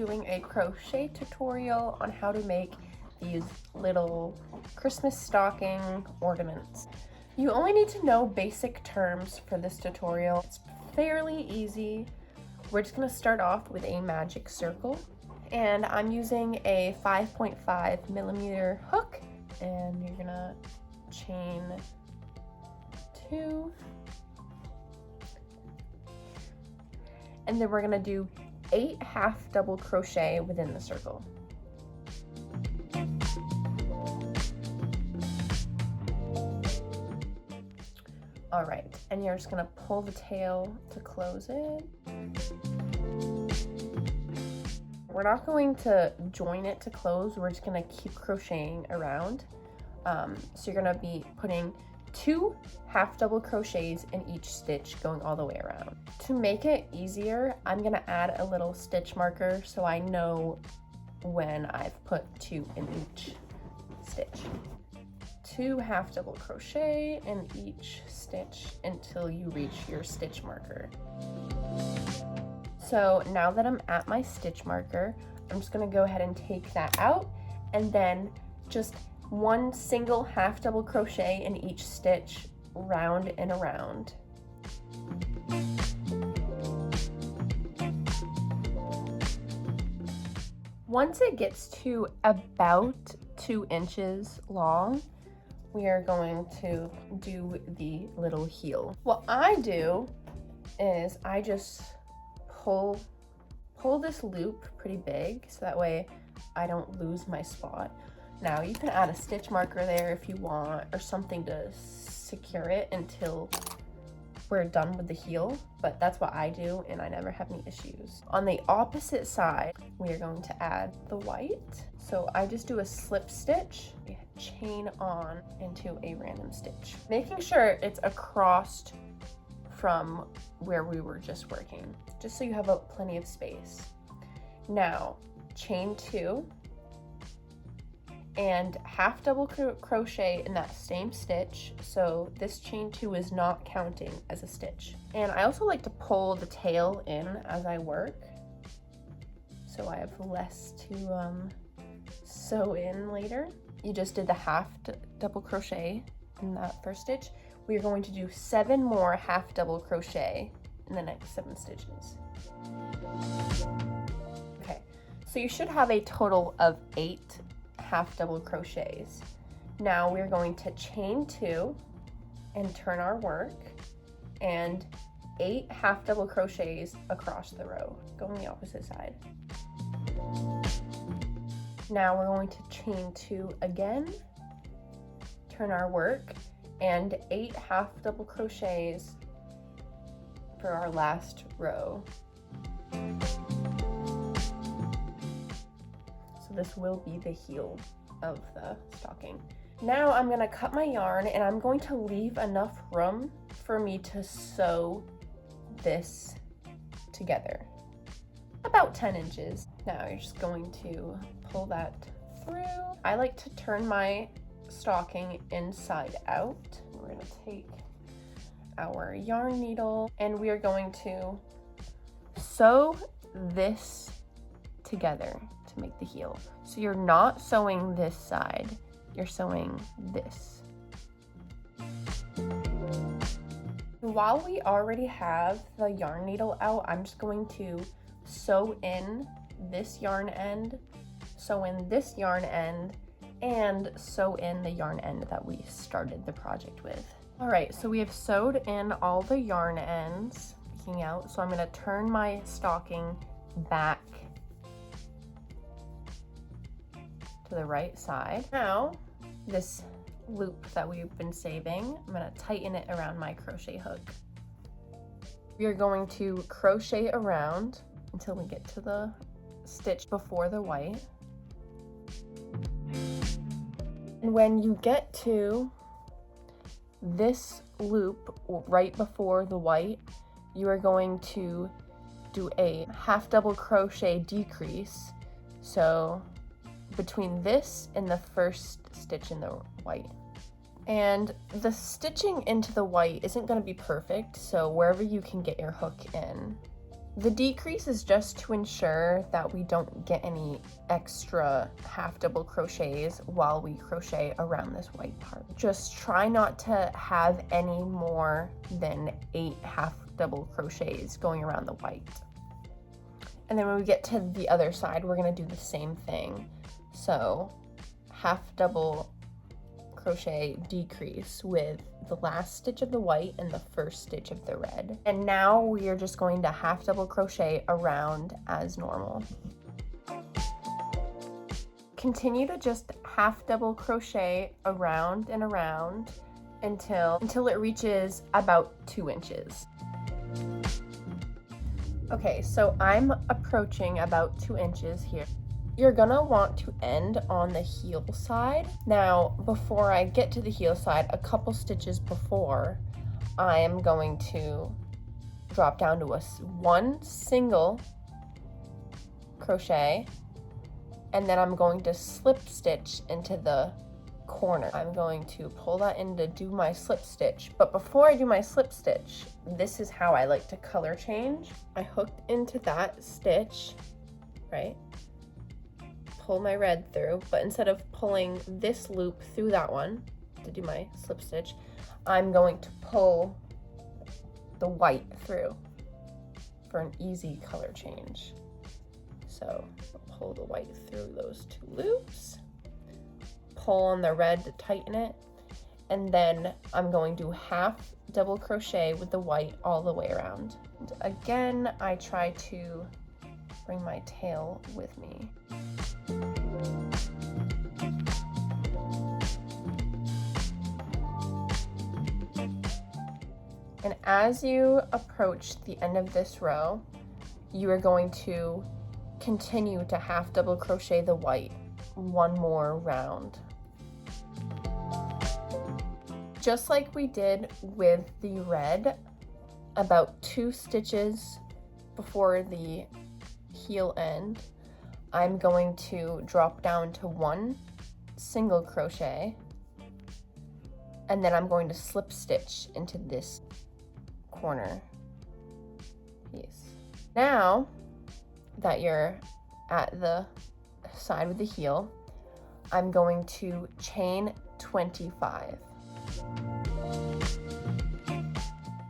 doing a crochet tutorial on how to make these little Christmas stocking ornaments. You only need to know basic terms for this tutorial. It's fairly easy. We're just gonna start off with a magic circle, and I'm using a 5.5 millimeter hook, and you're gonna chain 2, and then we're gonna do 8 half double crochet within the circle. All right, and you're just gonna pull the tail to close it. We're not going to join it to close, we're just gonna keep crocheting around. So you're gonna be putting 2 half double crochets in each stitch going all the way around. To make it easier, I'm gonna add a little stitch marker so I know when I've put 2 in each stitch. 2 half double crochet in each stitch until you reach your stitch marker. So now that I'm at my stitch marker, I'm just gonna go ahead and take that out, and then just 1 single half double crochet in each stitch, round and around. Once it gets to about 2 inches long, we are going to do the little heel. What I do is I just pull this loop pretty big so that way I don't lose my spot. Now you can add a stitch marker there if you want, or something to secure it until we're done with the heel, but that's what I do and I never have any issues. On the opposite side, we are going to add the white. So I just do a slip stitch, chain on into a random stitch, making sure it's across from where we were just working, just so you have plenty of space. Now, chain 2 and half double crochet in that same stitch, so this chain 2 is not counting as a stitch. And I also like to pull the tail in as I work, so I have less to sew in later. You just did the half double crochet in that first stitch. We are going to do 7 more half double crochet in the next 7 stitches. Okay, so you should have a total of 8 half double crochets. Now we're going to chain 2 and turn our work, and 8 half double crochets across the row, going the opposite side. Now we're going to chain 2 again, turn our work, and 8 half double crochets for our last row. So this will be the heel of the stocking. Now I'm gonna cut my yarn, and I'm going to leave enough room for me to sew this together, about 10 inches. Now you're just going to pull that through. I like to turn my stocking inside out. We're gonna take our yarn needle and we are going to sew this together to make the heel. So you're not sewing this side, you're sewing this. While we already have the yarn needle out, I'm just going to sew in this yarn end, sew in this yarn end, and sew in the yarn end that we started the project with. All right, so we have sewed in all the yarn ends peeking out, so I'm gonna turn my stocking back to the right side. Now, this loop that we've been saving, I'm gonna tighten it around my crochet hook. We are going to crochet around until we get to the stitch before the white. And when you get to this loop right before the white, you are going to do a half double crochet decrease. So between this and the first stitch in the white. And the stitching into the white isn't going to be perfect, so wherever you can get your hook in, The decrease is just to ensure that we don't get any extra half double crochets while we crochet around this white part. Just try not to have any more than 8 half double crochets going around the white. And then when we get to the other side, we're going to do the same thing. So half double crochet decrease with the last stitch of the white and the first stitch of the red. And now we are just going to half double crochet around as normal. Continue to just half double crochet around and around until it reaches about 2 inches. Okay, so I'm approaching about 2 inches here. You're gonna want to end on the heel side. Now, before I get to the heel side, a couple stitches before, I am going to drop down to one single crochet, and then I'm going to slip stitch into the corner. I'm going to pull that in to do my slip stitch, but before I do my slip stitch, this is how I like to color change. I hooked into that stitch, right? Pull my red through, but instead of pulling this loop through that one to do my slip stitch, I'm going to pull the white through for an easy color change. So I'll pull the white through those 2 loops, pull on the red to tighten it, and then I'm going to half double crochet with the white all the way around. And again, I try to bring my tail with me. And as you approach the end of this row, you are going to continue to half double crochet the white one more round. Just like we did with the red, about 2 stitches before the heel end, I'm going to drop down to 1 single crochet, and then I'm going to slip stitch into this corner piece. Now that you're at the side with the heel, I'm going to chain 25.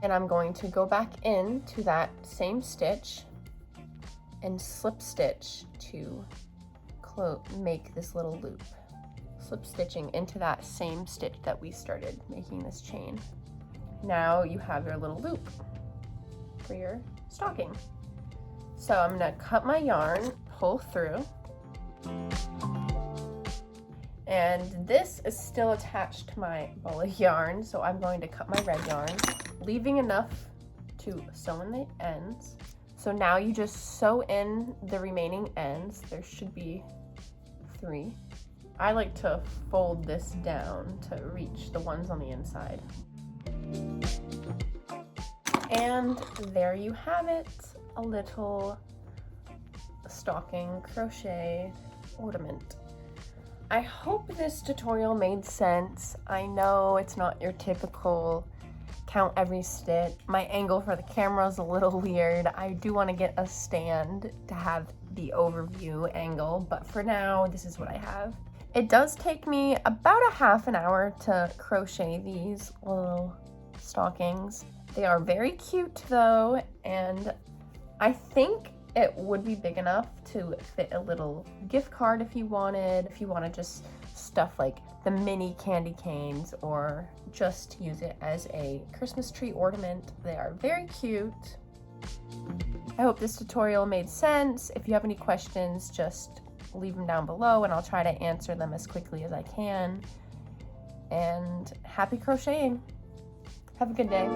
And I'm going to go back into that same stitch and slip stitch to make this little loop. Slip stitching into that same stitch that we started making this chain. Now you have your little loop for your stocking. So I'm gonna cut my yarn, pull through, and this is still attached to my ball of yarn, so I'm going to cut my red yarn, leaving enough to sew in the ends. So now you just sew in the remaining ends. There should be 3. I like to fold this down to reach the ones on the inside. And there you have it, a little stocking crochet ornament. I hope this tutorial made sense. I know it's not your typical count every stitch. My angle for the camera is a little weird. I do want to get a stand to have the overview angle, but for now, this is what I have. It does take me about a half an hour to crochet these little stockings. They are very cute though, and I think it would be big enough to fit a little gift card if you want to just stuff like the mini candy canes, or just use it as a Christmas tree ornament. They are very cute. I hope this tutorial made sense. If you have any questions, just leave them down below and I'll try to answer them as quickly as I can. And happy crocheting. Have a good day.